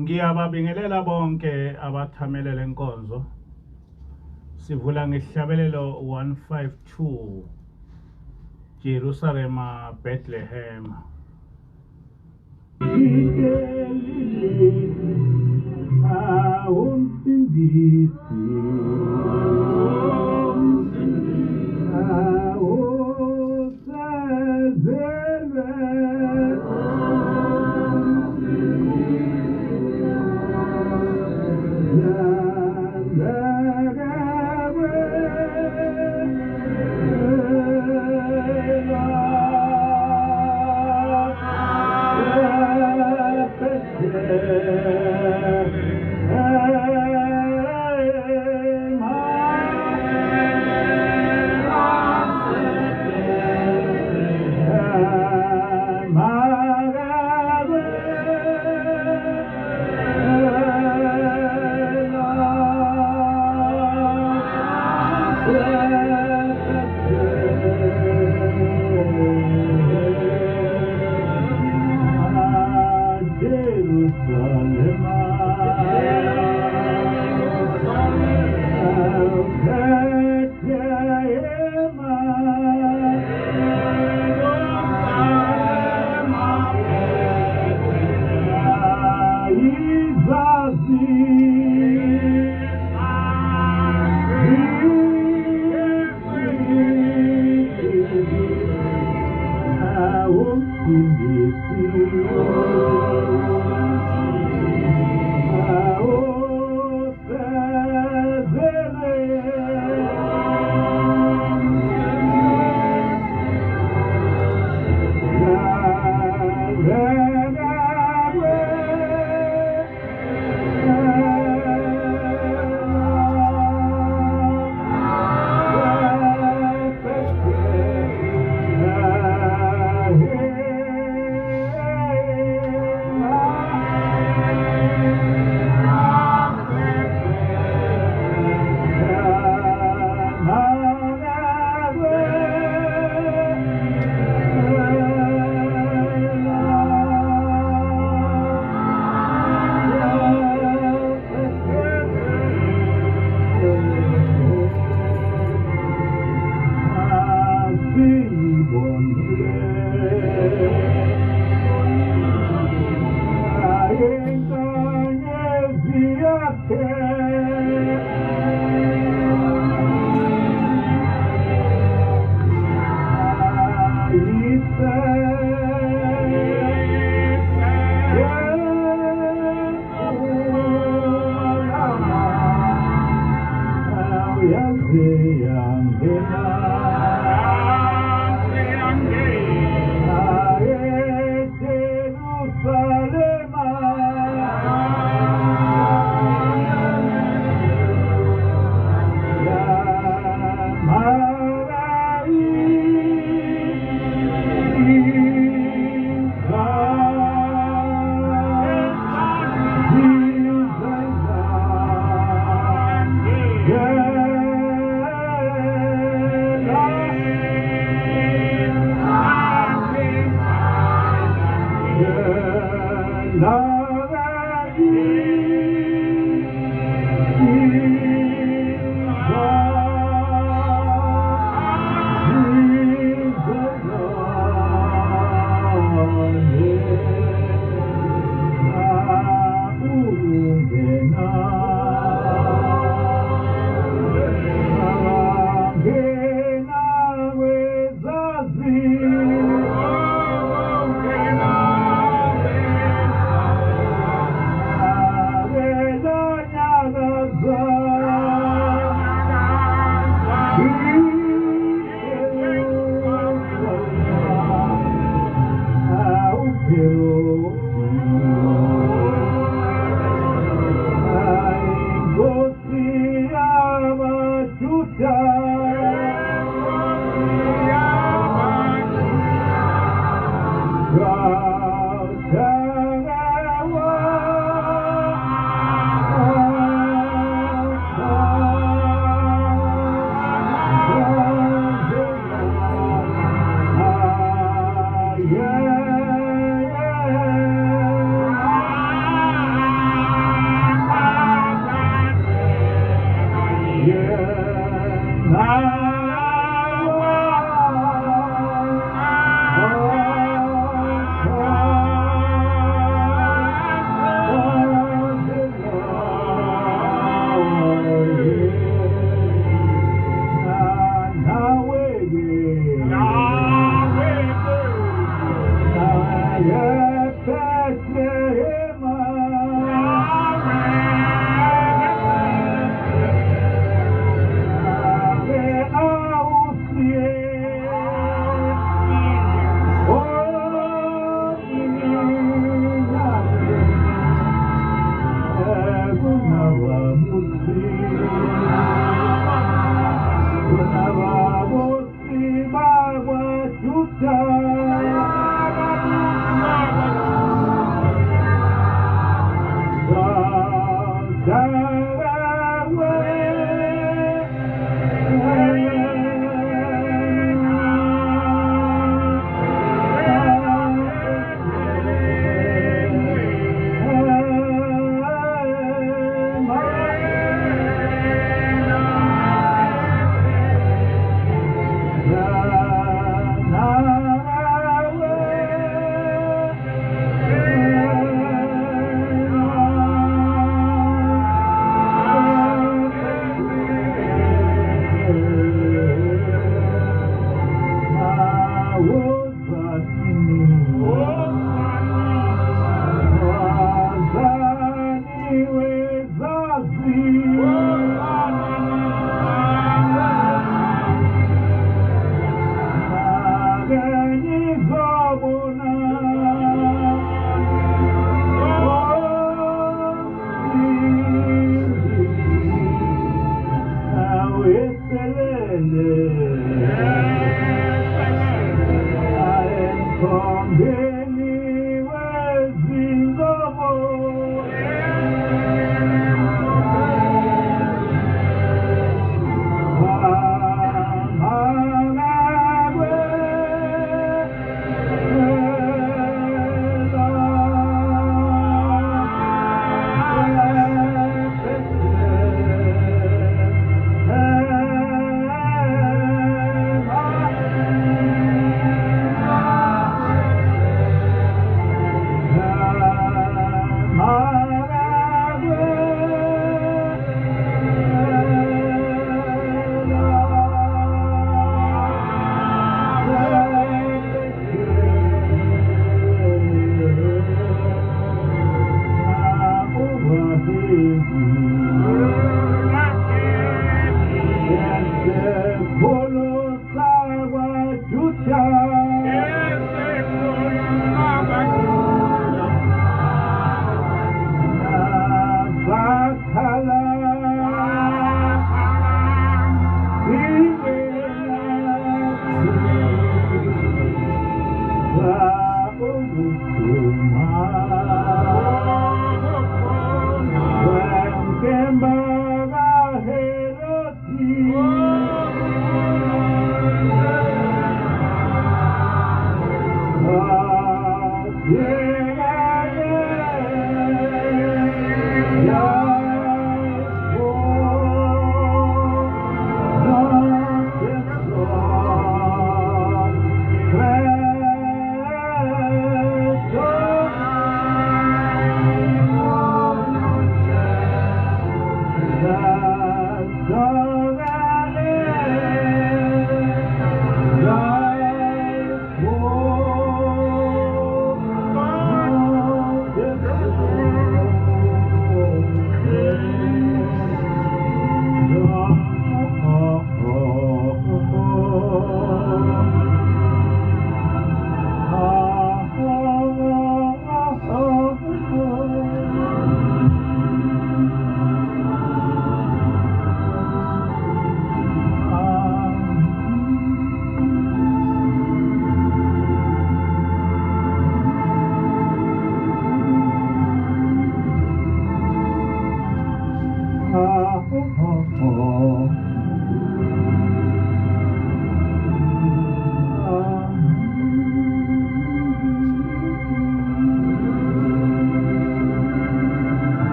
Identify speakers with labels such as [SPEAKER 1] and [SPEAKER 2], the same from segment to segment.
[SPEAKER 1] Ngiyababingelela bonke abathamele lenkonzo. Sivula ngesihlabelelo 152 Jerusalem Bethlehem.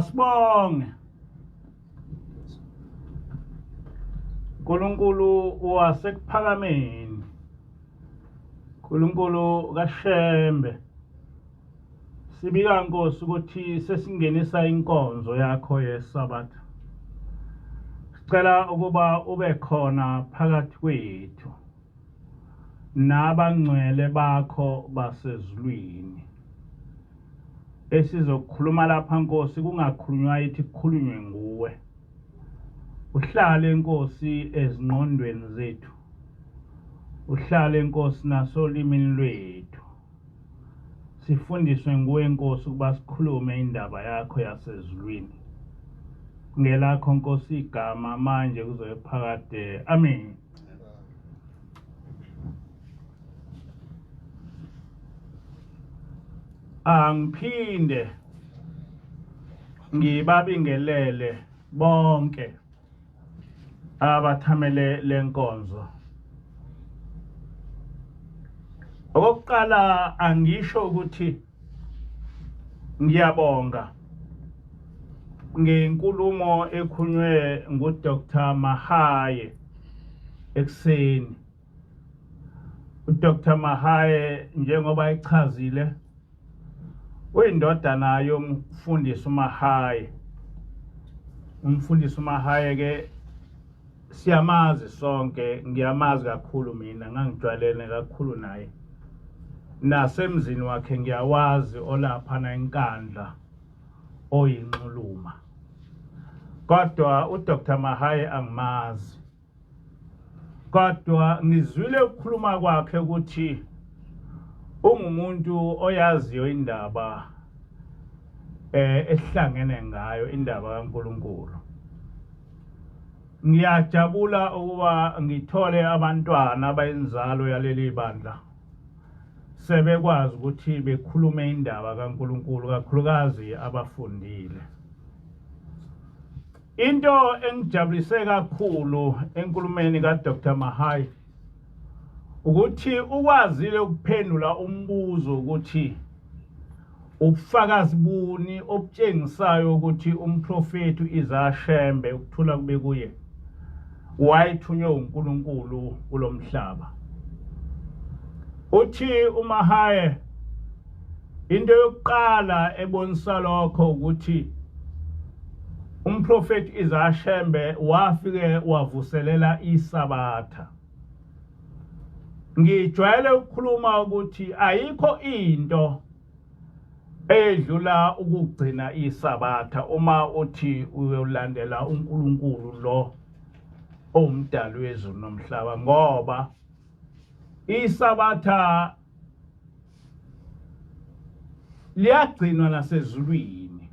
[SPEAKER 1] Sibonge uNkulunkulu wasekuphakameni, uNkulunkulu kaShembe, sibika Nkosi ukuthi sesingenisa inkonzo yakho yeSabatha. Sicela ukuba ube khona phakathi kwethu nabangcwele bakho basezulwini. Esizokhuluma lapha Nkosi kungakhulunywa yithi kukhulunywe nguwe. Uhlale Nkosi ezingqondweni zethu. Uhlale Nkosi nasolimini lwethu. Sifundiswe nguwe Nkosi ukuba sikhulume indaba yakho yasezulwini. Ngelakho Nkosi igama manje kuze phakade. Amen. Angiphinde ngibabingelele bonke abathamele lenkonzo. Okokuqala angisho ukuthi ngiyabonga ngenkulumo ekhunywe nguDr. Mahaye ekseni. uDr. Mahaye njengoba echazile uyindodana yomfundisi uMahaye. Umfundisi uMahaye ke siyamazi sonke, ngiyamazi kakhulu mina, ngangijwayelene kakhulu naye. Nasemzini wakhe ngiyawazi olapha na enkandla oyinxuluma. Kodwa uDr. Mahaye angimazi. Kodwa ngizwile ukukhuluma kwakhe ukuthi ungumuntu oyaziyo indaba esihlangene ngayo, indaba kaNkulunkulu. Ngiyajabula ukuba ngithole abantwana abayinzalo yaleli bandla sebekwazi ukuthi bekhulume indaba kaNkulunkulu, kakhulukazi abafundile. Into engijabulise kakhulu enkulumeni kaDr. Mahaye ukuthi ukwazile ukuphendula umbuzo ukuthi ubufakazi buni obutshengisayo ukuthi umprofeti uIshembe ukuthula kube kuye wayithunywe uNkulunkulu kulomhlaba. Uthi uMahaye into yokuqala ebonisa lokho ukuthi umprofeti Ishembe wafike wavuselela iSabatha. Ngijwayele ukukhuluma ukuthi ayikho into edlula ukugcina iSabatha uma uthi uyolandela uNkulunkulu lo omdali wezulu nomhlaba, ngoba iSabatha liyagcinwa nasezulwini.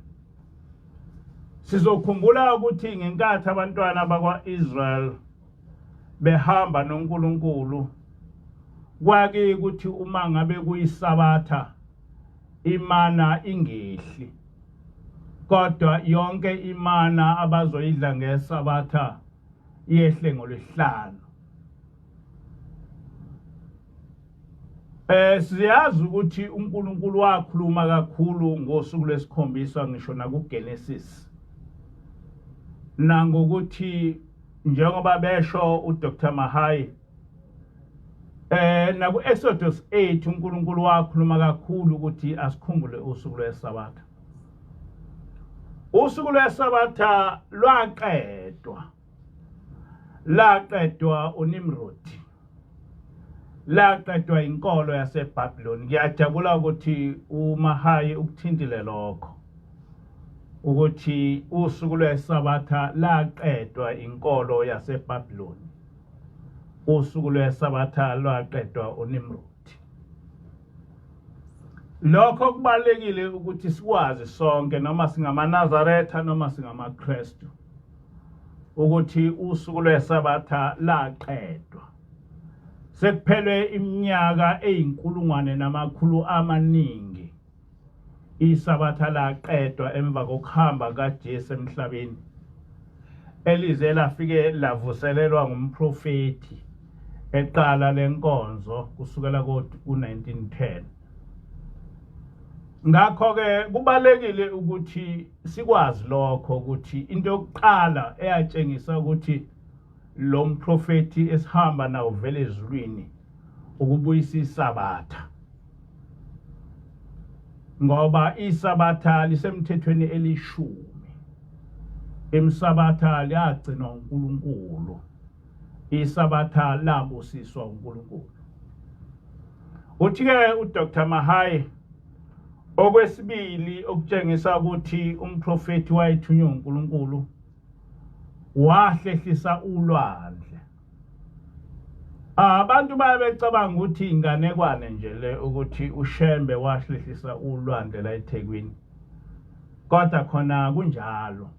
[SPEAKER 1] Sizokhumbula ukuthi ngenkathi abantwana bakwaIsrael behamba noNkulunkulu, kwake ukuthi uma ngabe kuyiSabatha imana ingehli, kodwa yonke imana abazoyidla ngeSabatha yehle ngoLwesihlanu. Siyazi ukuthi uNkulunkulu wakhuluma kakhulu ngosuku lwesikhombisa ngisho nakuGenesis, nangokuthi njengoba besho uDr. Mahaye Naku Exodus 8 uNkulunkulu wakhuluma kakhulu ukuthi asikhumbule usuku lweSabatha. Usuku lweSabatha laqedwa uNimrodi. Laqedwa inkolo yaseBhabhiloni. Ngiyajabula ukuthi uMahayi ukuthintile lokho. Ukuthi usuku lweSabatha laqedwa inkolo yaseBhabhiloni. Usuku lweSabatha laqedwa uNimrodi. Lokho kubalekile ukuthi sikwazi sonke noma singamaNazaretha noma singamaKristu ukuthi usuku lweSabatha laqedwa. Sekuphele iminyaka eyinkulungwane namakhulu amaningi iSabatha laqedwa emva kokuhamba kaJesu emhlabeni. Elize lafike lavuselelwa ngumprofeti eqala lenkonzo kusukela ku1910. Ngakho ke kubalekile ukuthi sikwazi lokho ukuthi into yokuqala eyatshengisa ukuthi lo mprofeti esihamba nawo vele ezulwini ukubuyisa iSabatha. Ngoba iSabatha lisemthethweni elishumi. ISabatha liyagcinwa uNkulunkulu. iSabatha labusiswa uNkulunkulu. Uthi-ke uDr. Mahayi okwesibili okutshengisa ukuthi umprofeti wayethunywe uNkulunkulu wahlehlisa ulwandle. Abantu bayabecabanga ukuthi inganekwane nje le ukuthi uShembe wahlehlisa ulwandle la eThekwini. Kodwa khona kunjalo.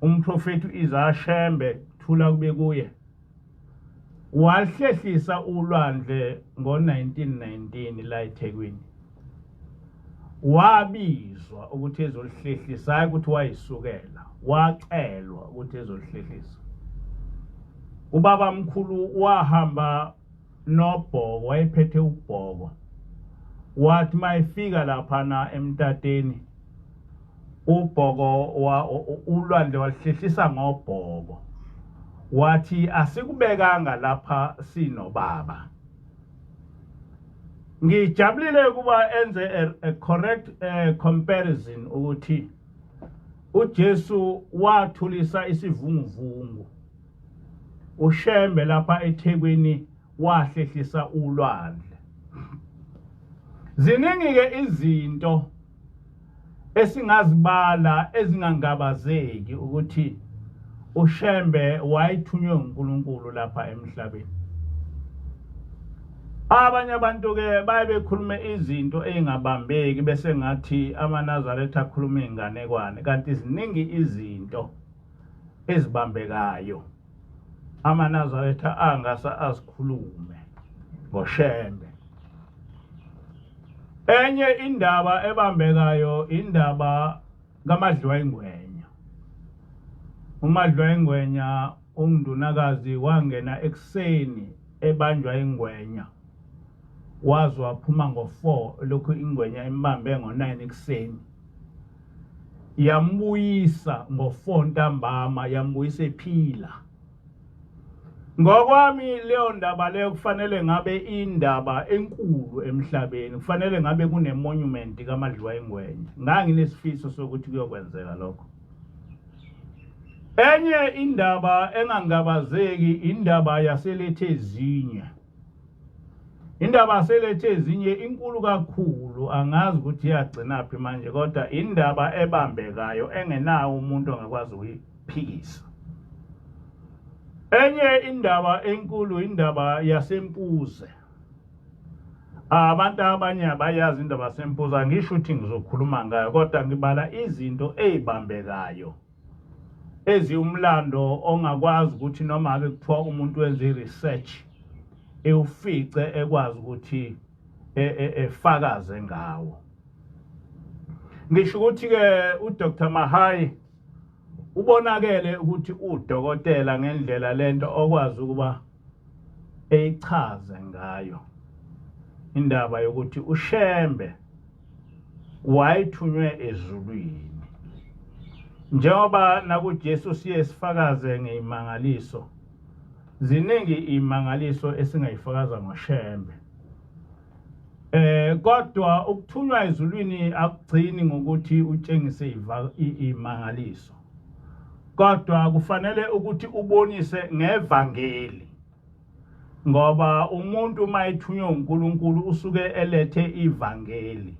[SPEAKER 1] Umprofeti uIzashembe thula kube kuye wahlehlisa ulwandle ngo1919 la eThekwini. Wabizwa ukuthi ezolihlehlisa ukuthi wayisukela, wacelwa ukuthi ezolihlehlisa. Ubaba mkhulu wahamba nobhoko, wayephethe ubhoko. Wathi mayifika lapha na eMtateni ubhoko ulwandle walihlehlisa ngobhoko. Wathi asikubekanga lapha sinobaba. Ngijabulile kuba enze a correct comparison ukuthi uJesu wathulisa isivunguvungu. uShembe lapha eThekwini wahlehlisa ulwandle. Ziningi ke izinto esingazibala ezingangabazeki ukuthi uShembe wayithunywe uNkulunkulu lapha emhlabeni. Abanye abantu ke bayebekhuluma izinto ezingabambeki bese ngathi amaNazaretha akhuluma inganekwane, kanti ziningi izinto ezibambekayo amaNazaretha angasa azikhulume ngoShembe. Enye indaba ebambekayo indaba kaMadlwaengwenya. uMadlwaengwenya ungundunakazi wangena ekuseni ebanjwa ingwenya. Wazi waphuma ngo4 lokho ingwenya imbambe ngo9 ekuseni. Yambuyisa ngo4 ntambama, yambuyisa ephila. Ngokwami leyo ndaba leyo kufanele ngabe indaba enkulu emhlabeni, kufanele ngabe kunemonument kaMadlwaengwenya. Nganginesifiso sokuthi kuyokwenzeka lokho. Enye indaba engangabazeki indaba yaselethe ezinye. Indaba yaselethe ezinye inkulu kakhulu, angazi ukuthi iyagcina phi manje, kodwa indaba ebambekayo engenawo umuntu ongakwazi ukuyiphikisa. Enye indaba enkulu indaba yaseMpuze. Abantu abanye abayazi indaba yaseMpuze, ngisho ukuthi ngizokhuluma ngayo, kodwa ngibala izinto ezibambekayo eziyumlando ongakwazi ukuthi noma ake kuthiwa umuntu wenze research ewufice ekwazi ukuthi efakaze ngawo. Ngisho ukuthi ke uDr. Mahayi ubonakele ukuthi udokotela ngendlela lento okwazi ukuba eyichaze ngayo indaba yokuthi uShembe wayithunywe ezulwini. Njengoba nakuJesu siye sifakaze ngeimangaliso ziningi imangaliso esingayifakaza ngoshembe. Kodwa ukuthunywa ezulwini akugcini ngokuthi utshengise imangaliso. Kodwa kufanele ukuthi ubonise ngevangeli. Ngoba umuntu mayithunywa uNkulunkulu usuke elethe ivangeli.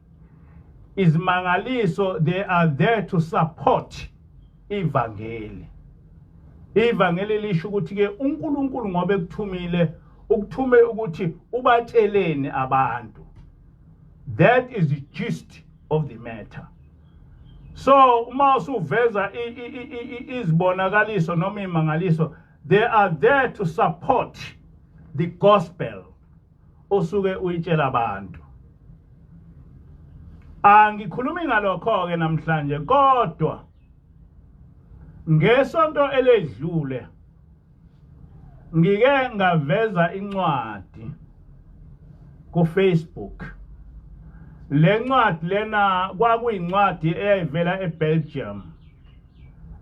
[SPEAKER 1] Izimangaliso, they are there to support ivangeli. Ivangeli lisho ukuthi ke uNkulunkulu ngoba ekuthumile ukuthume ukuthi ubatsheleni abantu. That is the gist of the matter. So uma usuveza izibonakaliso noma imangaliso, they are there to support the gospel osuke uyitshela abantu. Angikhulumi ngalokho ke namhlanje, kodwa ngesonto eledlule ngike ngaveza incwadi ku Facebook. Le ncwadi lena kwakuyincwadi eyayivela eBelgium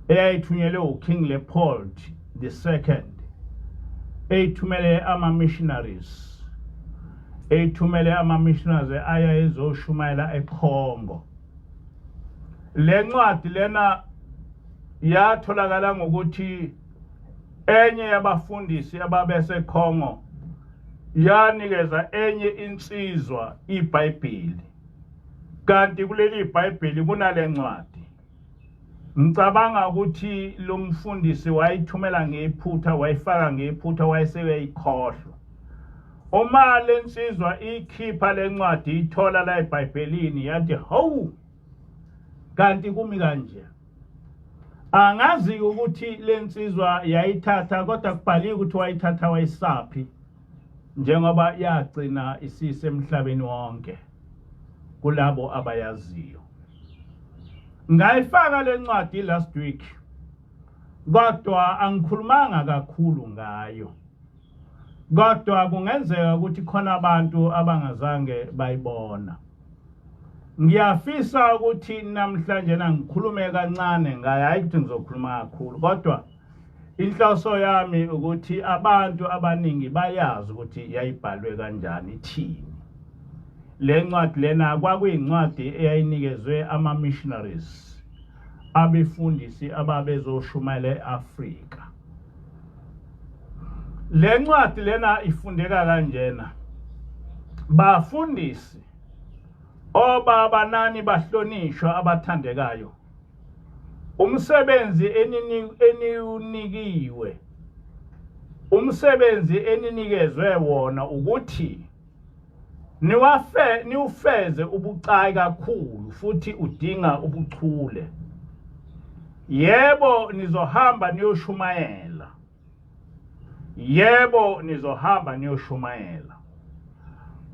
[SPEAKER 1] eyayithunyelwe uKing Leopold II, eyithumele ama-missionaries, aya ezoshumayela eCongo. Le ncwadi lena yatholakala ngokuthi enye yabafundisi ababese Congo yanikeza enye insizwa iBhayibheli, kanti kuleli iBhayibheli kunale ncwadi. Ngicabanga ukuthi lo mfundisi wayithumela ngephutha, wayifaka ngephutha, wayeseyikhohlwa. Uma le nsizwa ikhipha le ncwadi ithola la eBhayibhelini yathi hawu, kanti kumi kanje. Angazi ukuthi le nsizwa yayithatha, kodwa kubhaliwe ukuthi wayithatha wayisaphi, njengoba yagcina isisemhlabeni wonke kulabo abayaziyo. Ngayifaka le ncwadi last week, kodwa angikhulumanga kakhulu ngayo. Kodwa kungenzeka ukuthi khona abantu abangazange bayibona. Ngiyafisa ukuthi namhlanje ngikhulume kancane ngayo, hayi ukuthi ngizokhuluma kakhulu, kodwa inhloso yami ukuthi abantu abaningi bayazi ukuthi yayibhalwe kanjani, ithini. Le ncwadi lena kwakuyincwadi eyayinikezwe ama-missionaries, abefundisi ababezoshumayela eAfrika. Le ncwadi lena ifundeka kanjena: bafundisi, obaba nani bahlonishwa abathandekayo, umsebenzi eniunikiwe, umsebenzi eninikezwe wona ukuthi niwufeze ubucayi kakhulu futhi udinga ubuchule. Yebo nizohamba niyoshumayela, yebo nizohamba niyoshumayela,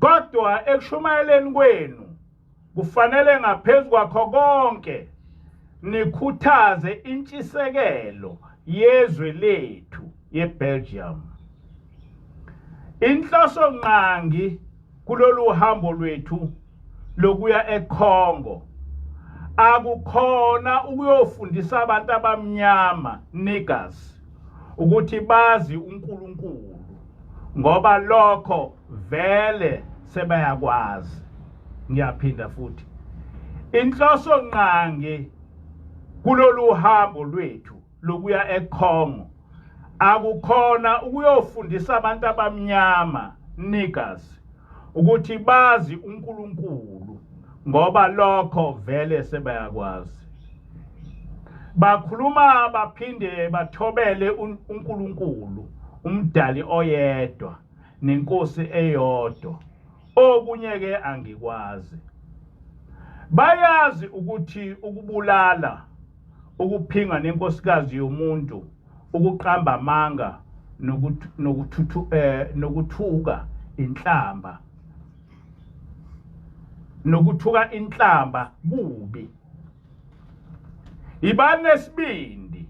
[SPEAKER 1] kodwa ekushumayeleni kwenu kufanele ngaphezu kwakho konke nikhuthaze intshisekelo yezwe lethu yeBelgium. Inhloso nqangi kulolu hambo lwethu lokuya eCongo akukhona ukuyofundisa abantu abamnyama, niggers, ukuthi bazi uNkulunkulu, ngoba lokho vele sebayakwazi. Ngiyaphinda futhi, inhloso nqangi kulolu hambo lwethu lokuya eCongo akukhona ukuyofundisa abantu abamnyama, niggers, ukuthi bazi uNkulunkulu, ngoba lokho vele sebayakwazi. Bakhuluma baphinde bathobele uNkulunkulu, umdali oyedwa nenkosi eyodwa, okunye ke angikwazi. Bayazi ukuthi ukubulala, ukuphinga nenkosikazi yomuntu, ukuqamba amanga, nokuthuka inhlamba, nokuthuka inhlamba kubi. Ibanesibindi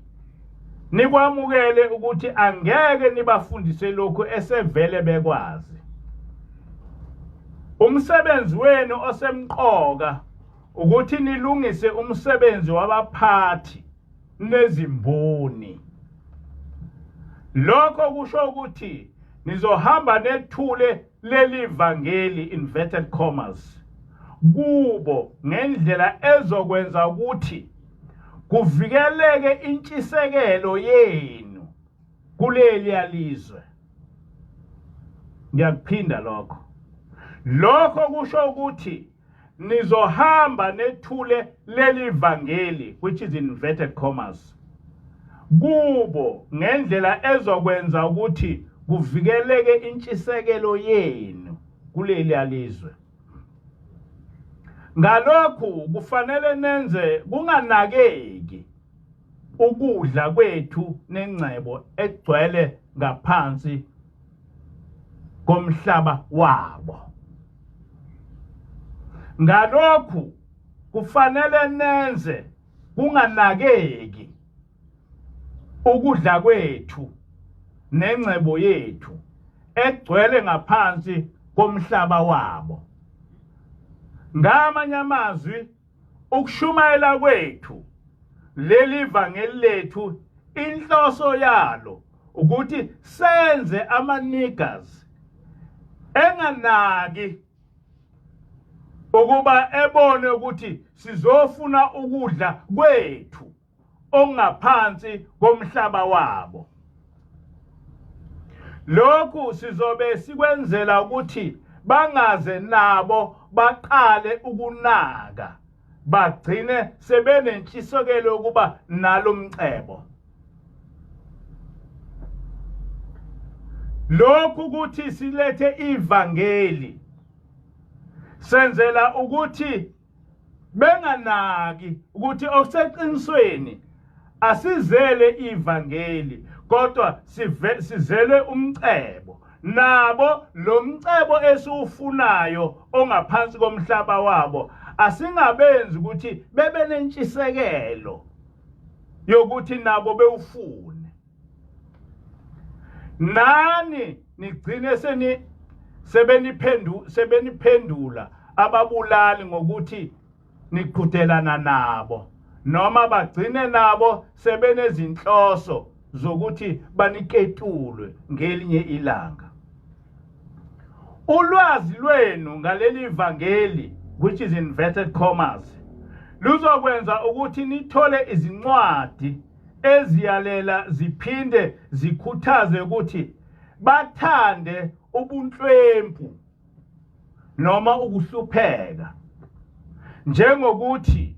[SPEAKER 1] nikwamukele ukuthi angeke nibafundise lokho esevele bekwazi. Umsebenzi wenu osemqoka ukuthi nilungise umsebenzi wabaphathi nezimboni. lokho kusho ukuthi nizohamba nethule leli vangeli inverted commas kubo ngendlela ezokwenza ukuthi kuvikeleke intshisekelo yenu kuleli yalizwe. Ngiyakuphinda lokho kusho ukuthi nizohamba nethule leli vangeli, which is inverted commas, kubo ngendlela ezokwenza ukuthi kuvikeleke intshisekelo yenu kuleli yalizwe. Ngalokhu kufanele nenze kunganakeki ukudla kwethu nengcebo egcwele ngaphansi komhlaba wabo. Ngalokhu kufanele nenze kunganakeki ukudla kwethu nengcebo yethu egcwele ngaphansi komhlaba wabo. Ngamanye amazwi, ukushumayela kwethu leli vangeli lethu inhloso yalo ukuthi senze ama-niggers enganaki ukuba ebone ukuthi sizofuna ukudla kwethu ongaphansi komhlaba wabo. Lokhu sizobe sikwenzela ukuthi bangaze nabo baqale ukunaka bagcine sebenentshisekelo ukuba nalo mcebo. Lokhu ukuthi silethe ivangeli senzela ukuthi benganaki ukuthi okuseqinisweni asizele ivangeli kodwa sizele umcebo. Nabo lo mcebo esiwufunayo ongaphansi komhlaba wabo asingabenzi ukuthi bebe nentshisekelo yokuthi nabo bewufune. Nani nigcine sebeniphendula ababulali ngokuthi niqhudelana nabo, noma bagcine nabo sebenezinhloso zokuthi baniketulwe ngelinye ilanga. Ulwazi lwenu ngaleli vangeli, which is inverted commas, luzokwenza ukuthi nithole izincwadi eziyalela ziphinde zikhuthaze ukuthi bathande ubunhlwempu noma ukuhlupheka, njengokuthi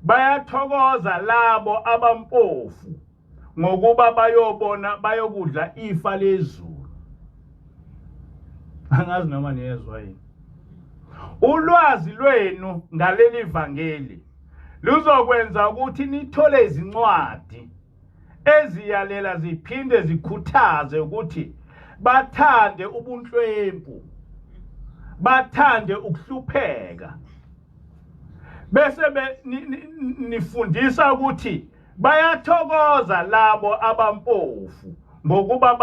[SPEAKER 1] bayathokoza labo abampofu ngokuba bayokudla ifa lezulu. Angazi noma niyezwa yini. Ulwazi lwenu ngaleli vangeli luzokwenza ukuthi nithole izincwadi eziyalela ziphinde zikhuthaze ukuthi bathande ubunhlwempu, bathande ukuhlupheka, bese nifundisa ukuthi bayathokoza labo abampofu ngokuba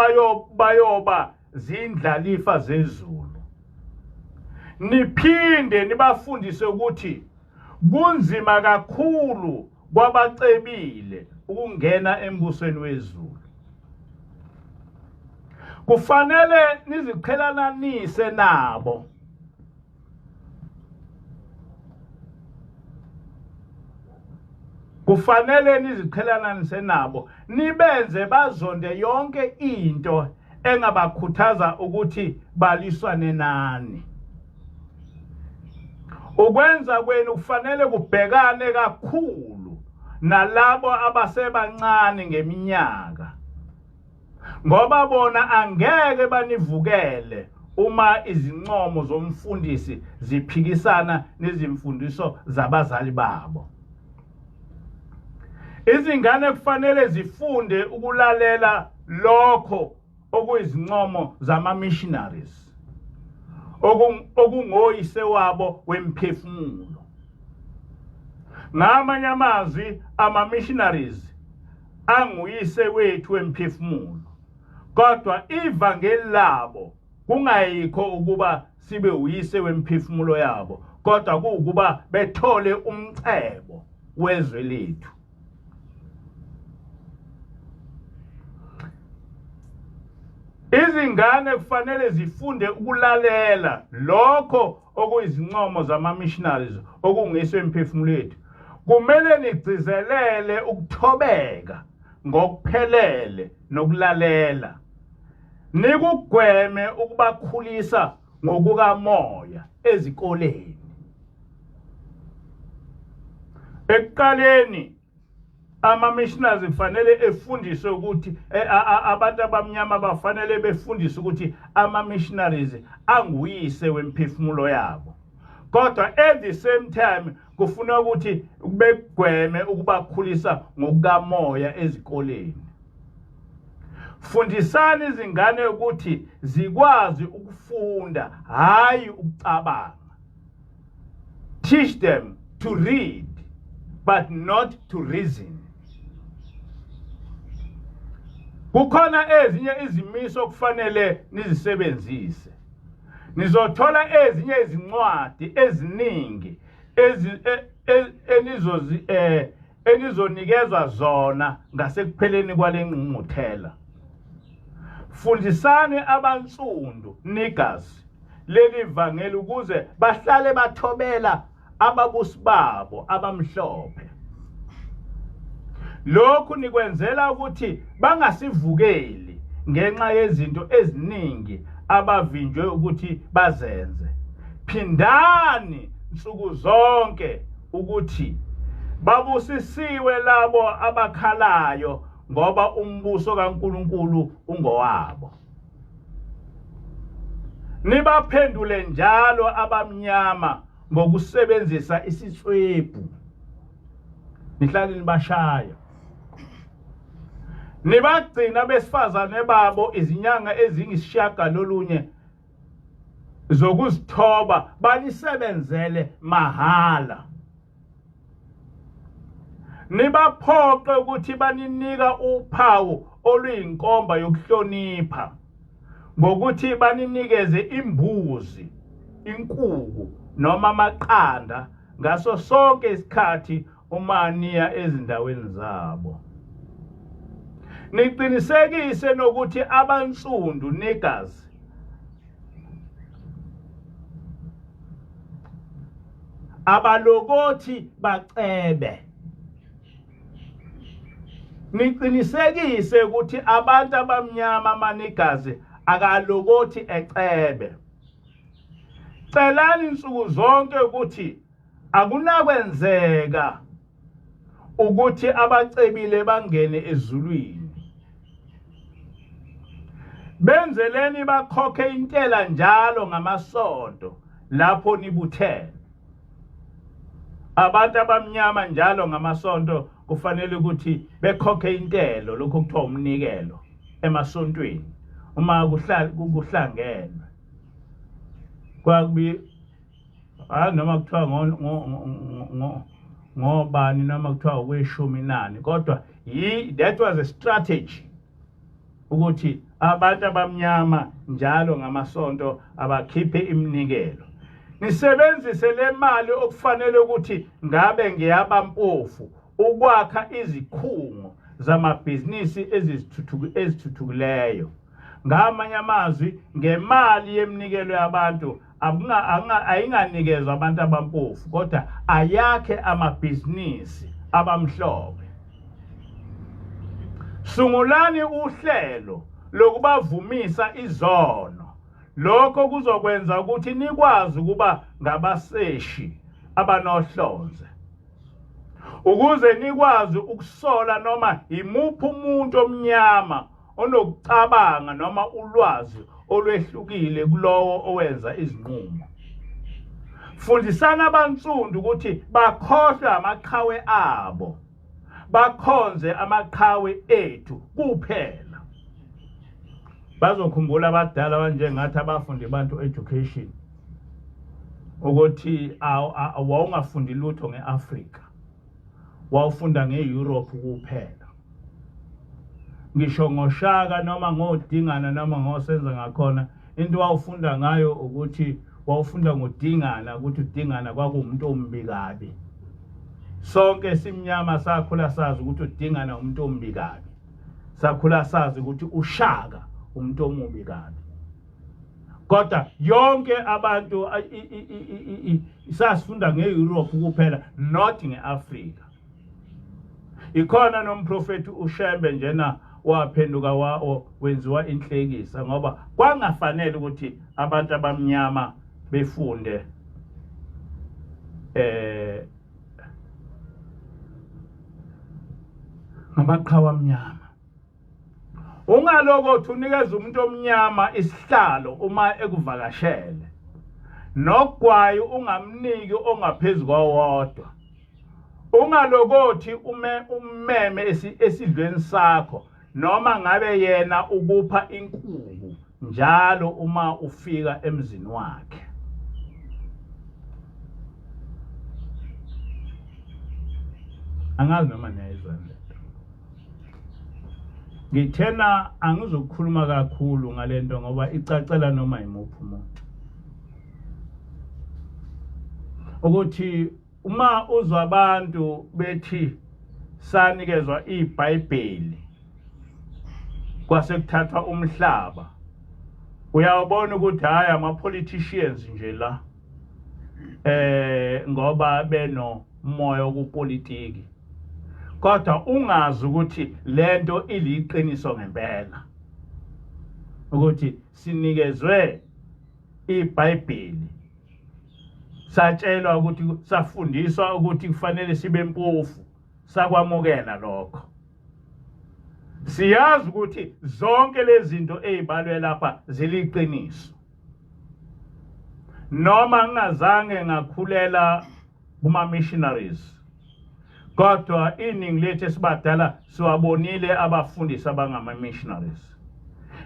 [SPEAKER 1] bayoba zindlalifa zezulu. Niphinde nibafundise ukuthi kunzima kakhulu kwabacebile ukungena embusweni wezulu. Kufanele niziqhelananise nabo. Kufanele niziqhelananise nabo, nibenze bazonde yonke into engabakhuthaza ukuthi baliswane nani. Ukwenza kwenu kufanele kubhekane kakhulu nalabo abasebancane ngeminyaka, ngoba bona angeke banivukele uma izincomo zomfundisi ziphikisana nezimfundiso zabazali babo. Izingane kufanele zifunde ukulalela lokho okuyizincomo zama-missionaries okungoyise wabo wemphefumulo. Ngamanye amazwi, ama-missionaries anguyise wethu wemphefumulo, kodwa ivangeli labo kungayikho ukuba sibe uyise wemphefumulo yabo, kodwa kuukuba bethole umcebo wezwe lethu. Izingane kufanele zifunde ukulalela lokho okuyizincomo zama-missionaries okungiswe emphefumulo yethu. Kumele nigcizelele ukuthobeka ngokuphelele nokulalela. Nikugweme ukubakhulisa ngokukamoya ezikoleni. Ekuqaleni ama-missionaries kufanele efundiswe ukuthi abantu abamnyama bafanele befundiswe ukuthi ama-missionaries anguyise wemphefumulo yabo. Kodwa at the same time kufuna ukuthi begweme ukubakhulisa ngokukamoya ezikoleni. Fundisani izingane ukuthi zikwazi ukufunda, hayi ukucabanga. Teach them to read but not to reason. Kukhona ezinye izimiso okufanele nizisebenzise. Nizothola ezinye izincwadi eziningi enizonikezwa zona ngasekupheleni kwale ngqungquthela. Fundisani abansundu niggers leli vangeli ukuze bahlale bathobela ababusi babo abamhlophe. Lokhu nikwenzela ukuthi bangasivukeli ngenxa yezinto eziningi abavinjwe ukuthi bazenze. Phindani nsuku zonke ukuthi babusisiwe labo abakhalayo ngoba umbuso kaNkulunkulu ungowabo. Nibaphendule njalo abamnyama ngokusebenzisa isitswebu. Nihlale nibashaya. Nibagcina besifazane babo izinyanga eziyisishiyagalolunye zokuzithoba banisebenzele mahala. Nibaphoqe ukuthi baninika uphawu oluyinkomba yokuhlonipha ngokuthi baninikeze imbuzi, inkukhu noma amaqanda ngaso sonke isikhathi uma niya ezindaweni zabo. Niqinisekise nokuthi abansundu niggers abalokothi bacebe. Niqinisekise ukuthi abantu abamnyama amanigazi akalokothi ecebe. Celani insuku zonke ukuthi akunakwenzeka ukuthi abacebile bangene ezulwini. Benzeleni bakhokhe intela njalo ngamasonto lapho nibuthene. Abantu abamnyama njalo ngamasonto kufanele ukuthi bekhokhe intelo lokho kuthiwa umnikelo emasontweni uma kuhlangenwe. Kwakubi noma kuthiwa ngobani noma kuthiwa ukweshumi nani, kodwa that was a strategy ukuthi abantu abamnyama njalo ngamasonto abakhiphe iminikelo. Nisebenzise le mali okufanele ukuthi ngabe ngiyabampofu ukwakha izikhungo zamabhizinisi ezithuthukileyo. Ngamanye amazwi, ngemali yeminikelo yabantu ayinganikezwa abantu abampofu kodwa ayakhe amabhizinisi abamhlophe. Sungulani uhlelo lokubavumisa izono. Lokho kuzokwenza ukuthi nikwazi ukuba ngabaseshi abanohlonze. Ukuze nikwazi ukusola noma imuphi umuntu omnyama onokucabanga noma ulwazi olwehlukile kulowo owenza izinqumo. Fundisana abansundu ukuthi bakhohlwe amaqhawe abo, bakhonze amaqhawe ethu kuphela. Bazokhumbula abadala abanjengathi abafundi bantu education ukuthi awungafundi lutho ngeAfrika, wawufunda ngeEurope kuphela. Ngisho ngoShaka noma ngoDingana noma ngoSenza ngakhona, into wawufunda ngayo ukuthi wawufunda ngoDingana, ukuthi uDingana kwakuumuntu ombi kabi. Sonke simnyama sakhula sazi ukuthi uDingana umuntu ombi kabi. Sakhula sazi ukuthi uShaka umuntu omubi kabi. Kodwa yonke abantu sasifunda ngeEurope kuphela, not ngeAfrika. Ikhona nomprofeti uShembe njena waphenduka wenziwa inhlekisa ngoba kwangafanele ukuthi abantu abamnyama befunde ngamaqhawe amnyama. Ungaloko unikeza umuntu omnyama isihlalo uma ekuvakashele, nogwayi ungamniki ongaphezulu kwawodwa. Ungalokothi ummeme esidlweni sakho noma ngabe yena ukupha inkukhu njalo uma ufika emzini wakhe. Angazi noma niyayizwa le. Ngithena angizokukhuluma kakhulu ngalento ngoba icacela noma imuphi umuntu. Ukuthi uma uzwa abantu bethi sanikezwa iBhayibheli kwase kuthathwa umhlaba, uyabona ukuthi hayi ama-politicians nje la ngoba beno moya wokupolitiki. Kodwa ungazi ukuthi lento iliqiniso ngempela ukuthi sinikezwe iBhayibheli, satshelwa ukuthi safundiswa ukuthi kufanele sibe mpofu, sakwamukela lokho. Siyazi ukuthi zonke lezi zinto ezibalwe lapha ziliqiniso. Noma ngazange ngakhulela kuma missionaries, kodwa iningi lethu esibadala siwabonile abafundisi abangama missionaries.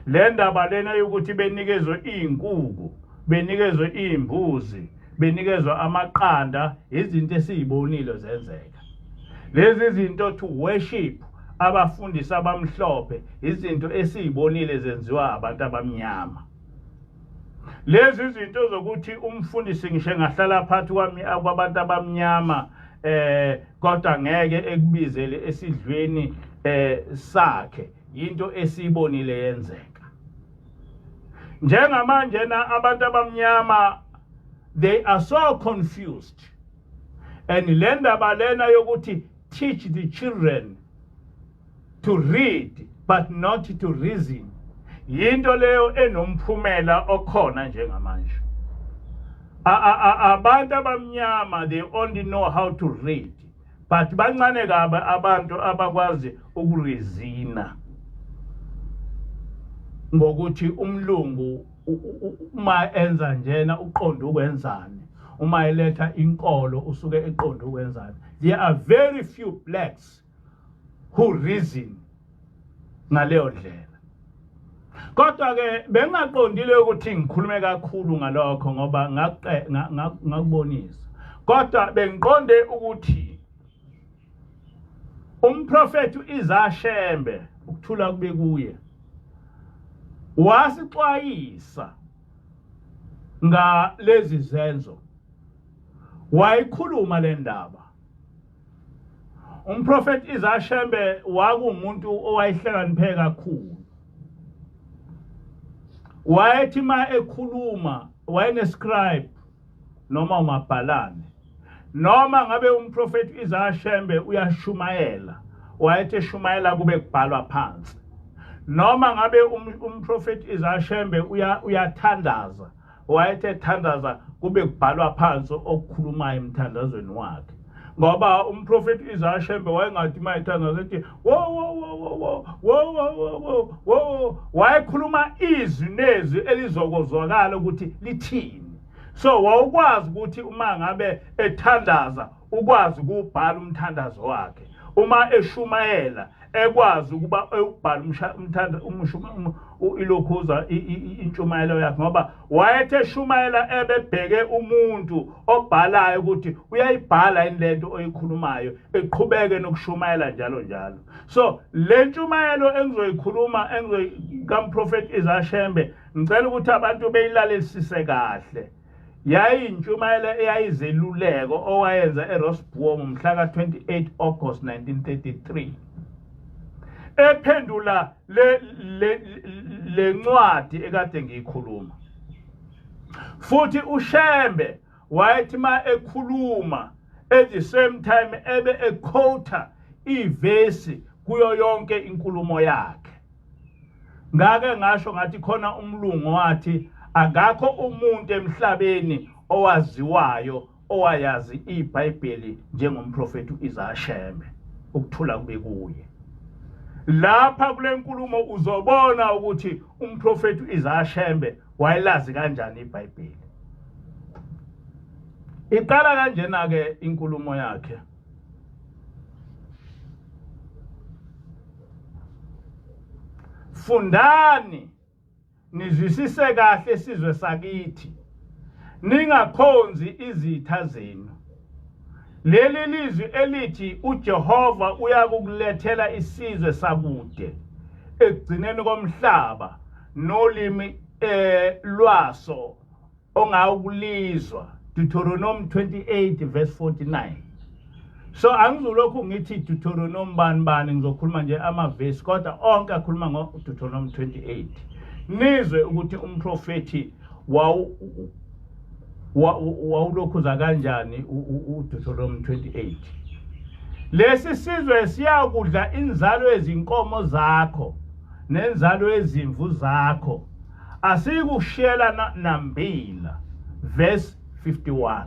[SPEAKER 1] Le ndaba lena yokuthi benikezwe izinkukhu, benikezwe izimbuzi, benikezwe amaqanda, izinto esizibonile zenzeka. Lezi zinto to worship abafundisi abamhlophe, izinto esizibonile zenziwa abantu abamnyama. Lezi zinto zokuthi umfundisi ngisho ngahlala phakathi kwabantu abamnyama kodwa ngeke ekubizele esidlweni sakhe, into esibonile yenzeka. Njengamanje na abantu abamnyama, they are so confused. And le ndaba lena yokuthi teach the children to read but not to reason, yinto leyo enomphumela okhona njengamanje. Abantu abamnyama, they only know how to read, but bancane kabi abantu abakwazi ukurizina ngokuthi umlungu uma enza njena uqonda ukwenzani, uma eletha inkolo usuke eqonda ukwenzani. There are very few blacks who reason ngaleyo ndlela. Kodwa ke bengaqondile ukuthi ngikhulume kakhulu ngalokho ngoba ngakubonisa. Kodwa bengiqonde ukuthi umprofeti iZashembe, ukuthula kube kuye, wasixwayisa ngalezi zenzo, wayikhuluma le ndaba. Umprofeti iZashembe wakumuntu owayehlakaniphe kakhulu. Wayethi ma ekhuluma wayenescribe noma umabhalane, noma ngabe umprofeti iZashembe uyashumayela, wayethi eshumayela kube kubhalwa phansi. Noma ngabe umprofeti iZashembe uyathandaza, wayethi ethandaza kube kubhalwa phansi okukhulumayo emthandazweni wakhe. Ngoba umprofeti iZashembe wayengathi mayithandaza ethi wo, wayekhuluma izwi nezwi elizokozwakala ukuthi lithini. So wawukwazi ukuthi uma ngabe ethandaza ukwazi ukubhala umthandazo wakhe, uma eshumayela ekwazi ukuba ubhala ilokhuza intshumayelo yakhe, ngoba wayethe eshumayela ebebheke umuntu obhalayo ukuthi uyayibhala inlento oyikhulumayo, eqhubeke nokushumayela njalo njalo. So le ntshumayelo engizoyikhuluma kamprofeti iZashembe, ngicela ukuthi abantu beyilalelisise kahle. Yayintshumayelo eyayizeluleko owayenza eRosboom mhla ka 28 August 1933. ephendula le ncwadi ekade ngiyikhuluma. Futhi uShembe wayethi ma ekhuluma at the same time ebe equota ivesi kuyo yonke inkulumo yakhe. Ngake ngasho ngathi khona umlungu wathi akakho umuntu emhlabeni owaziwayo owayazi iBhayibheli njengomprofeti uIsaiah Shembe, ukuthula kube kuye. Lapha kule nkulumo uzobona ukuthi umprofeti uIsaiah Shembe wayelazi kanjani iBhayibheli. Iqala kanjena ke inkulumo yakhe. Fundani nizwisise kahle isizwe sakithi, ningakhonzi izitha zenu. Leli lizwi elithi uJehova uyakukulethela isizwe sakude ekugcineni komhlaba nolimi lwaso ongawulizwa. Deuteronomy 28 verse 49. So angizolokhu ngithi Deuteronomy bani ngizokhuluma nje amavesi kodwa onke akhuluma ngo Deuteronomy 28. Nizwe ukuthi umprofeti wawulokhuza kanjani uDeuteronomy 28. Lesi sizwe siyakudla inzalo ezinkomo zakho nenzalo ezimvu zakho, asikushiyela nambila. Verse 51.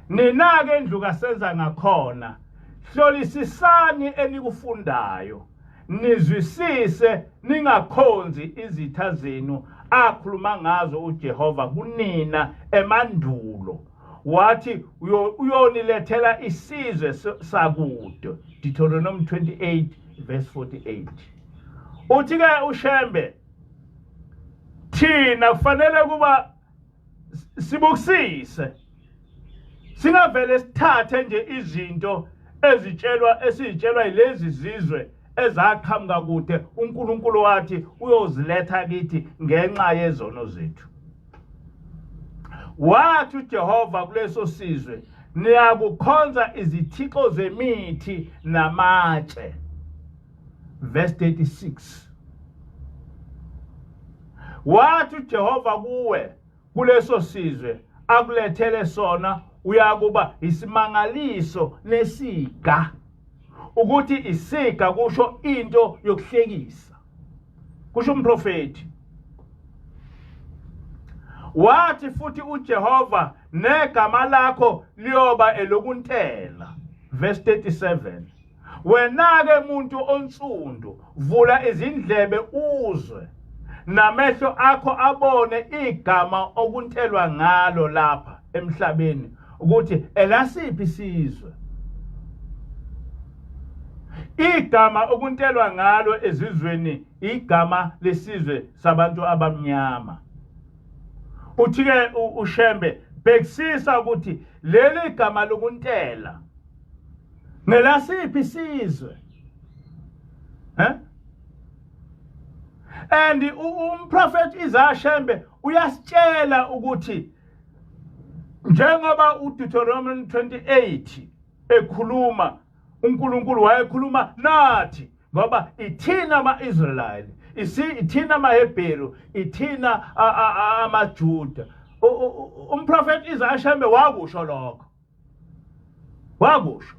[SPEAKER 1] Nina-ke endlu kasenza ngakhona, hlolisisani enikufundayo, nizwisise ningakhonzi izitha zenu akhuluma ngazo uJehova kunina emandulo. Wathi uyonilethela isizwe sakude. Deuteronomy 28 verse 48. Uthi-ke uShembe, thina kufanele kuba sibukisise, singavele sithathe nje izinto esizitshelwa yilezi zizwe ezaqhamuka kude uNkulunkulu wathi uyoziletha kithi ngenxa yezono zethu. Wathi uJehova kuleso sizwe, niyakukhonza izithixo zemithi namatshe. Verse 36. Wathi uJehova kuwe kuleso sizwe akulethele sona uyakuba isimangaliso nesiga. Ukuthi isiga kusho into yokuhlekisa, kusho umprofeti. Wathi futhi uJehova negama lakho liyoba elokuntela. Verse 37. Wena-ke muntu onsundu, vula izindlebe uzwe, namehlo akho abone igama okuntelwa ngalo lapha emhlabeni, ukuthi elasiphi isizwe. Igama okuntelwa ngalo ezizweni igama lesizwe sabantu abamnyama. Uthi-ke uShembe, bhekisisa ukuthi leli gama lokuntela ngelasiphi isizwe. And umprofeti Isaiah Shembe uyasitshela ukuthi njengoba uDeuteronomy 28 ekhuluma, uNkulunkulu wayekhuluma nathi ngoba ithina ama-Israyeli, ithina amaHebheru, ithina amaJuda. Umprofeti Isaiah Shembe wakusho lokho. Wakusho.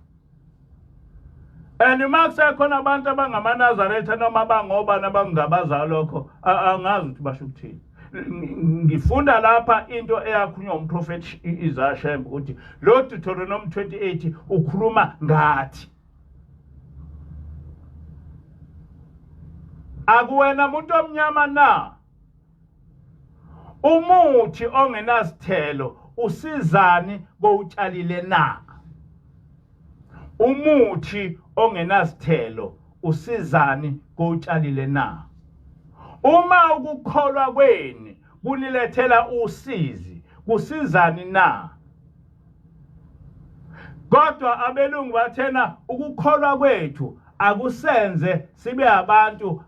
[SPEAKER 1] And makusekhona abantu abangamaNazaretha noma abangobani abangabazali lokho, angazi ukuthi basho ukuthini. Ngifunda lapha into eyakhulunywa umprofeti Isaiah Shembe ukuthi lo Deuteronomy 28 ukhuluma ngathi. Akuwena umuntu omnyama na, umuthi ongenasithelo usizani kowutshalile na? Umuthi ongenasithelo usizani kowutshalile na? Uma ukukholwa kwenu kunilethela usizi, kusizani na? Kodwa abelungu bathena ukukholwa kwethu akusenze sibe abantu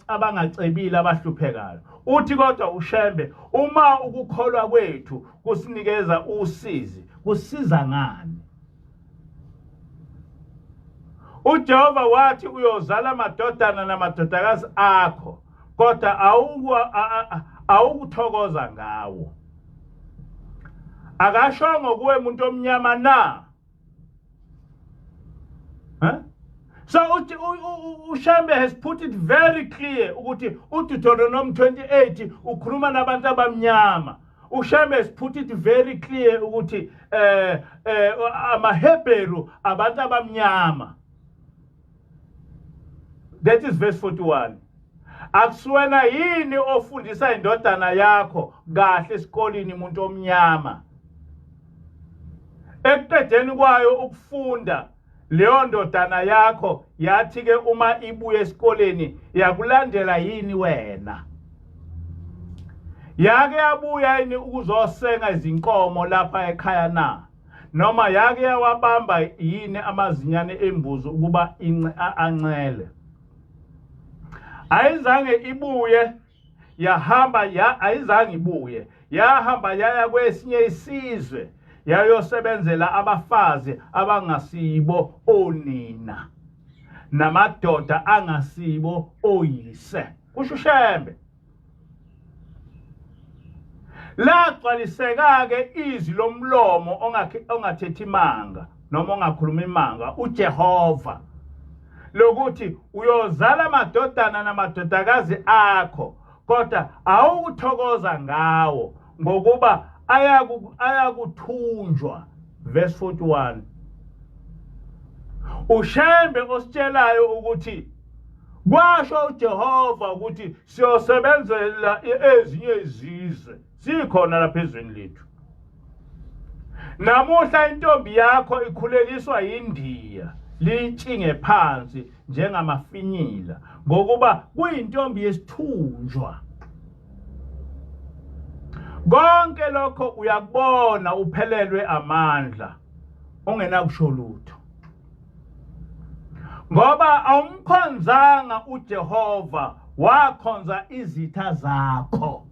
[SPEAKER 1] abangacebile abahluphekayo. Uthi kodwa uShembe, uma ukukholwa kwethu kusinikeza usizi, kusiza ngani? uJehova wathi uyozala amadodana namadodakazi akho kodwa awukuthokoza ngawo. Akashongo kuwe umuntu omnyama na. So uShambe has put it very clear ukuthi uDeuteronomy 28 ukhuluma nabantu abamnyama. uShambe has put it very clear ukuthi amaHebheru abantu abamnyama. That is verse 41. Akusuwena yini ofundisa indodana yakho kahle esikoleni umuntu omnyama. Ekuqedeni kwayo ukufunda leyo ndodana yakho yathi ke uma ibuye esikoleni yakulandela yini wena? Yake yabuya yini ukuzosenga izinkomo lapha ekhaya na? Noma yake yawabamba yini amazinyane embuzi ukuba ancele? Ayizange ibuye yahamba yaya kwesinye isizwe yayosebenzela abafazi abangasibo onina namadoda angasibo oyise. Kusho uShambe. Lagcwaliseka ke izwi lomlomo ongathethi imanga noma ongakhuluma imanga uJehova lokuthi uyozala amadodana namadodakazi akho kodwa awukuthokoza ngawo ngokuba ayakuthunjwa. Verse 41. uShambe ositshelayo ukuthi kwasho uJehova ukuthi siyosebenzela ezinye izizwe sikhona lapha ezweni lethu. Namuhla intombi yakho ikhuleliswa yindiya lintshinge phansi njengamafinyila ngokuba kuyintombi yesithunjwa. Konke lokho uyakubona uphelelwe amandla ongenakusho lutho ngoba awumkhonzanga uJehova wakhonza izitha zakho.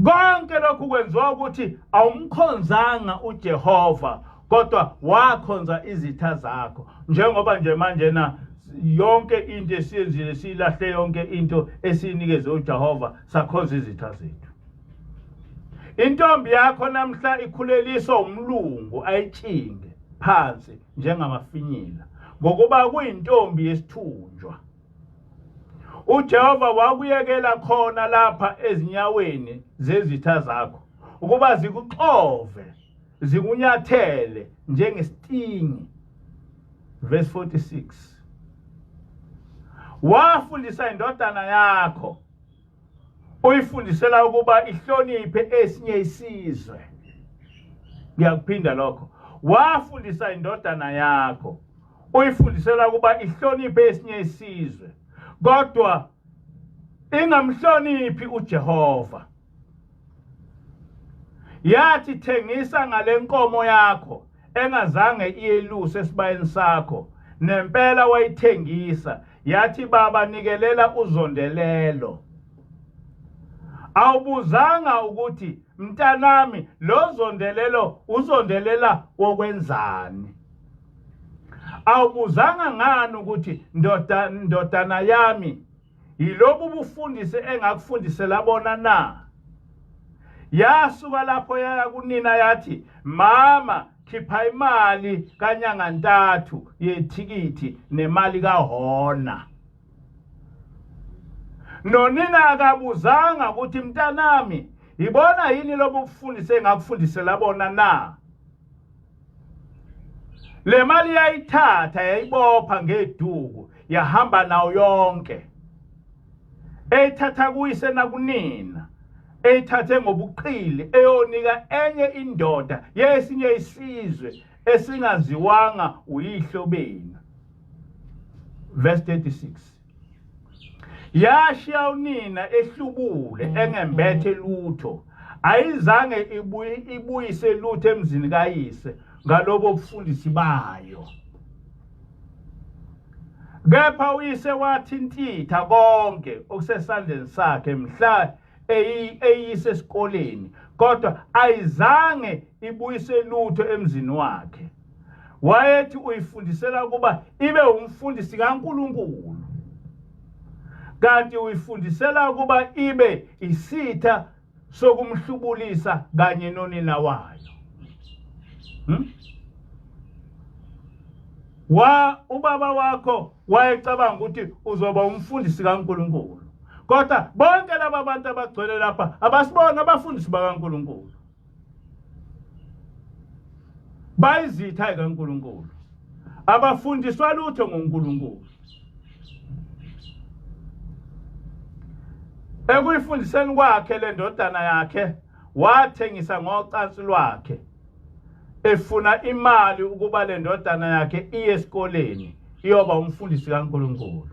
[SPEAKER 1] Konke lokhu kwenziwa ukuthi awumkhonzanga uJehova kodwa wakhonza izitha zakho. Njengoba nje manje na yonke into esiyenzile silahle yonke into esinikeze uJehova sakhonza izitha zethu. Intombi yakho namhla ikhuleliswa umlungu ayitshinge phansi njengamafinyila ngokuba kuyintombi yesithunjwa. uJehova wakuyekela khona lapha ezinyaweni zezitha zakho ukuba zikuxove zikunyathele njengestingi. Verse 46. Wafundisa indodana yakho uyifundisela ukuba ihloniphe esinye isizwe. Ngiyakuphinda lokho. Wafundisa indodana yakho uyifundisela ukuba ihloniphe esinye isizwe kodwa ingamhloniphi uJehova. Yathi thengisa ngale nkomo yakho engazange iyeluse esibayeni sakho nempela wayithengisa. Yathi baba nikelela uzondelelo. Awubuzanga ukuthi mntanami lo zondelelo uzondelela wokwenzani? Awubuzanga ngani ukuthi ndodana yami yilobu bufundise engakufundisela bona na? Yasuka lapho yaya kunina yathi mama khipha imali kanyanga ntathu yethikithi nemali kahona. Nonina akabuzanga ukuthi mntanami ibona yini lobu bufundise engakufundisela bona na? Le mali yayithatha yayibopha ngeduku yahamba nawo yonke. Eyithatha kuyise nakunina eyithathe ngobuqili eyonika enye indoda yesinye isizwe esingaziwanga uyihlobeni. Verse 36. Yashiya unina ehlubule engembethe lutho ayizange ibuyise lutho emzini kayise ngalobo bufundisi bayo. Kepha uyise wathi ntitha konke okusesandleni sakhe mhla eyise esikoleni kodwa ayizange ibuyise lutho emzini wakhe. Wayethi uyifundisela kuba ibe umfundisi kaNkulunkulu, kanti uyifundisela kuba ibe isitha sokumhlubulisa kanye nonina wayo. Ubaba wakho wayecabanga ukuthi uzoba umfundisi kaNkulunkulu, kodwa bonke laba bantu abagcwele lapha abasibona abafundisi bakaNkulunkulu, bayizitha kaNkulunkulu, abafundiswa lutho ngoNkulunkulu. Ekuyifundiseni kwakhe le ndodana yakhe wathengisa ngocansi lwakhe, efuna imali ukuba le ndodana yakhe iye esikoleni iyoba umfundisi kaNkulunkulu.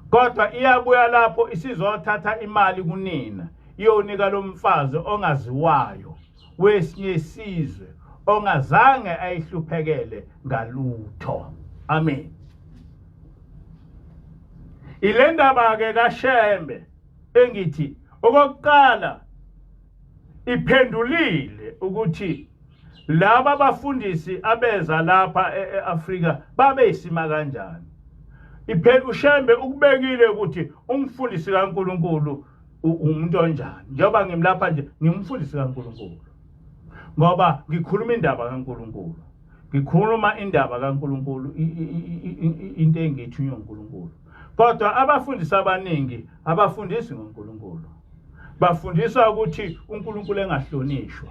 [SPEAKER 1] Kodwa iyabuya lapho isizothatha imali kunina iyonika lo mfazi ongaziwayo wesinye isizwe ongazange ayihluphekele ngalutho. Amen. Ile ndaba ke kaShembe engithi okokuqala iphendulile ukuthi laba abafundisi abeza lapha eAfrika babe isima kanjani. uShembe ukubekile ukuthi umfundisi kaNkulunkulu umuntu onjani. Njengoba ngimlapha nje ngimfundisi kaNkulunkulu ngoba ngikhuluma indaba kaNkulunkulu, ngikhuluma indaba kaNkulunkulu, into engithunywe uNkulunkulu. Kodwa abafundisi abaningi abafundisi ngoNkulunkulu, bafundisa ukuthi uNkulunkulu engahlonishwa,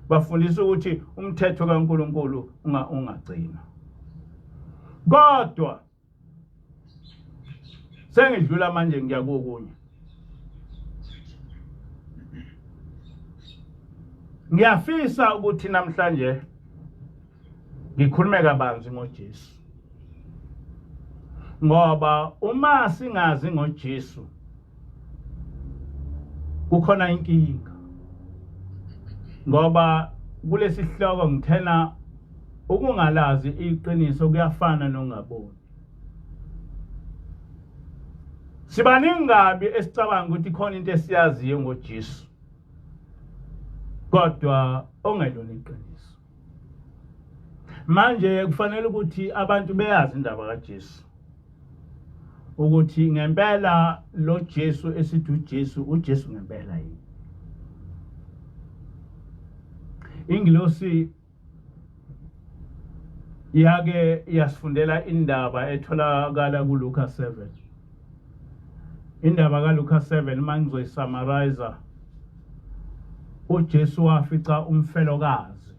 [SPEAKER 1] bafundisa ukuthi umthetho kaNkulunkulu ungagcina. Kodwa sengidlula manje ngiya kokunye. Ngiyafisa ukuthi namhlanje ngikhulume kabanzi ngoJesu, ngoba uma singazi ngoJesu kukhona inkinga. Ngoba kulesi sihloko ngithena ukungalazi iqiniso kuyafana nongaboni. Sibaningi kabi esicabanga ukuthi khona into esiyaziyo ngoJesu kodwa ongelona iqiniso. Manje kufanele ukuthi abantu beyazi indaba kaJesu, ukuthi ngempela lo Jesu esithi uJesu ngempela yini. Ingilosi yake yasifundela indaba etholakala kuLuka 7. Indaba kaLuka 7 mangizoyisummarize, uJesu wafica umfelokazi.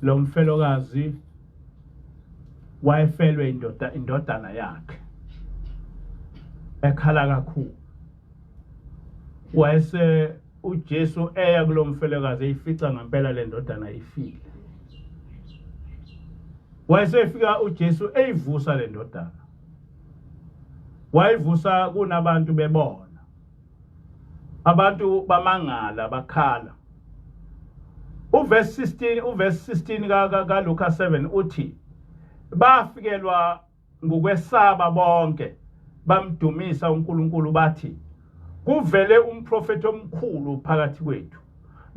[SPEAKER 1] Lo mfelokazi wayefelwe indodana yakhe, ekhala kakhulu. Wayese uJesu eya kulo mfelokazi eyifica ngempela le ndodana ifile. Wayesefika uJesu eyivusa le ndodana. Wayivusa kunabantu bebona, abantu bamangala bakhala. Uverse 16 kaLuka 7 uthi bafikelwa ngokwesaba bonke, bamdumisa uNkulunkulu bathi kuvele umprofeti omkhulu phakathi kwethu,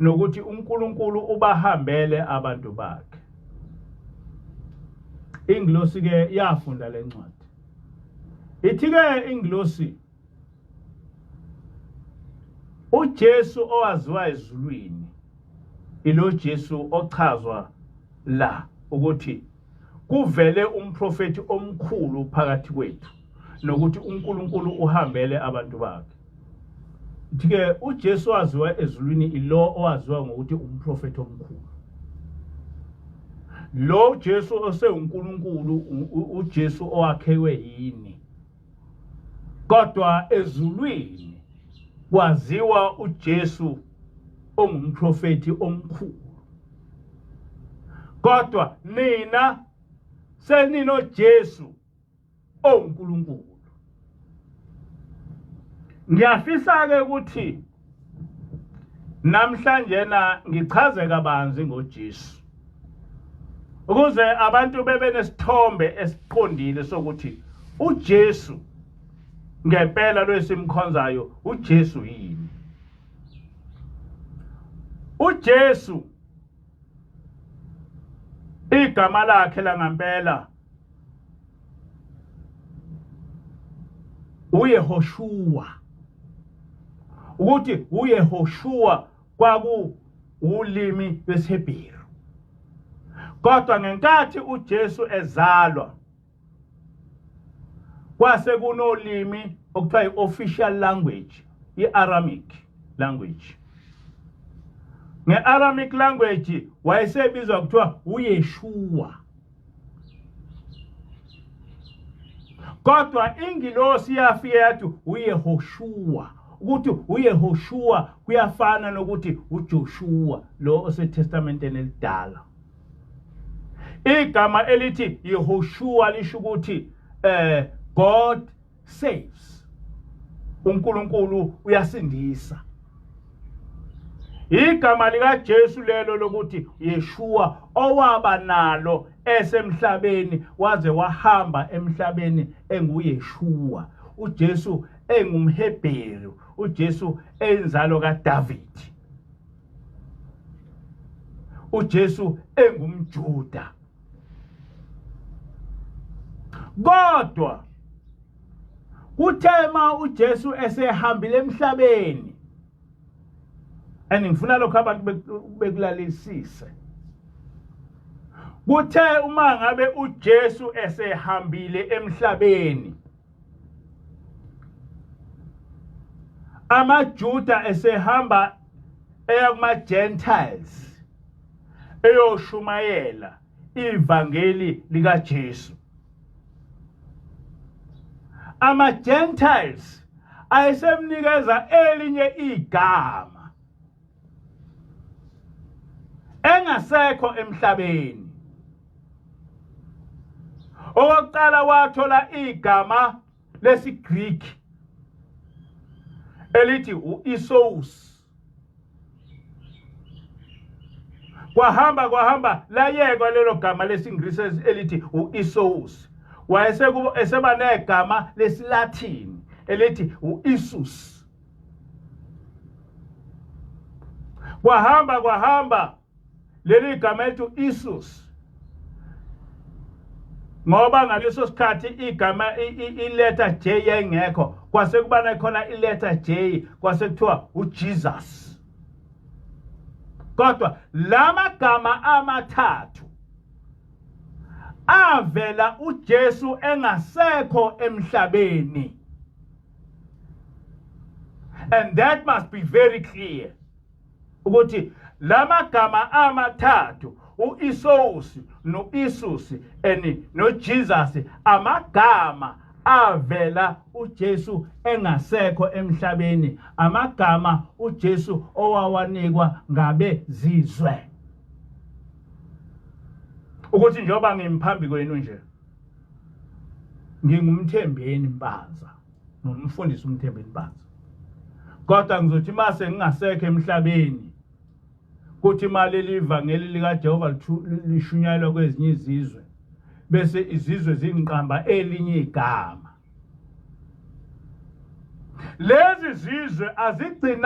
[SPEAKER 1] nokuthi uNkulunkulu ubahambele abantu bakhe. Ingilosi ke yafunda le ncwadi. Ithi ke ingilosi uJesu owaziwa ezulwini ilo Jesu ochazwa la ukuthi kuvele umprofeti omkhulu phakathi kwethu, nokuthi uNkulunkulu uhambele abantu bakhe. Ithi ke uJesu owaziwa ezulwini ilo owaziwa ngokuthi umprofeti omkhulu. Lo Jesu osewuNkulunkulu uJesu owakhewe yini, kodwa ezulwini kwaziwa uJesu ongumprofeti omkhulu. Kodwa nina senino Jesu ongumNkulunkulu. Ngiyafisa ke ukuthi namhlanje ngichaze kabanzi ngoJesu, ukuze abantu bebe nesithombe esiqondile sokuthi uJesu ngempela lo esimkhonzayo uJesu yini. uJesu igama lakhe langempela uYehoshua. Ukuthi uYehoshua kwaku ulimi lwesiHebheru. Kodwa ngenkathi uJesu ezalwa kwase kunolimi okuthiwa i-official language, i-Aramic language. Nge-Aramic language wayesebizwa kuthiwa uYeshua. Kodwa ingilosi yafika yathi uYehoshua. Ukuthi uYehoshua kuyafana nokuthi uJoshua lo oseTestamenteni elidala. Igama elithi Yehoshua lisho ukuthi God saves. uNkulunkulu uyasindisa. Igama lika Jesu lelo lokuthi Yeshua owaba nalo esemhlabeni waze wahamba emhlabeni enguYeshua. uJesu engumHebheru, uJesu enzalo kaDavid. uJesu engumJuda. Kodwa kuthema uJesu esehambile emhlabeni. Ngifuna lokho abantu bekulalisise. Kuthe uma ngabe uJesu esehambile emhlabeni, amaJuda esehamba eya kuma Gentiles eyoshumayela ivangeli lika Jesu. Ama-Gentiles ayesemnikeza elinye igama engasekho emhlabeni. Okokuqala wathola igama lesiGreek elithi u-Isos. Kwahamba layekwa lelo gama lesiNgisi elithi u-Isos. Wayeseba negama lesiLatin elithi u-Isus. Kwahamba leli gama elithi u-Isus. Ngoba ngaleso sikhathi igama iletter J yayingekho, kwase kuba khona iletter J, kwase kuthiwa uJesus. Kodwa lamagama amathathu avela uJesu engasekho emhlabeni. And that must be very clear. Ukuthi lamagama amathathu, uIsos, noIsus and noJesus, amagama avela uJesu engasekho emhlabeni, amagama uJesu owawanikwa ngabe zizwe. Ukuthi njengoba ngimphambi kwenu nje, ngingumthembeni Mpanza, nomfundisi umthembeni Mpanza. Kodwa ngizothi mase ngingasekho emhlabeni, kuthi imali livangeli lika Jehova lishunyayelwa kwezinye izizwe, bese izizwe zingiqamba elinye igama. Lezi zizwe azigcina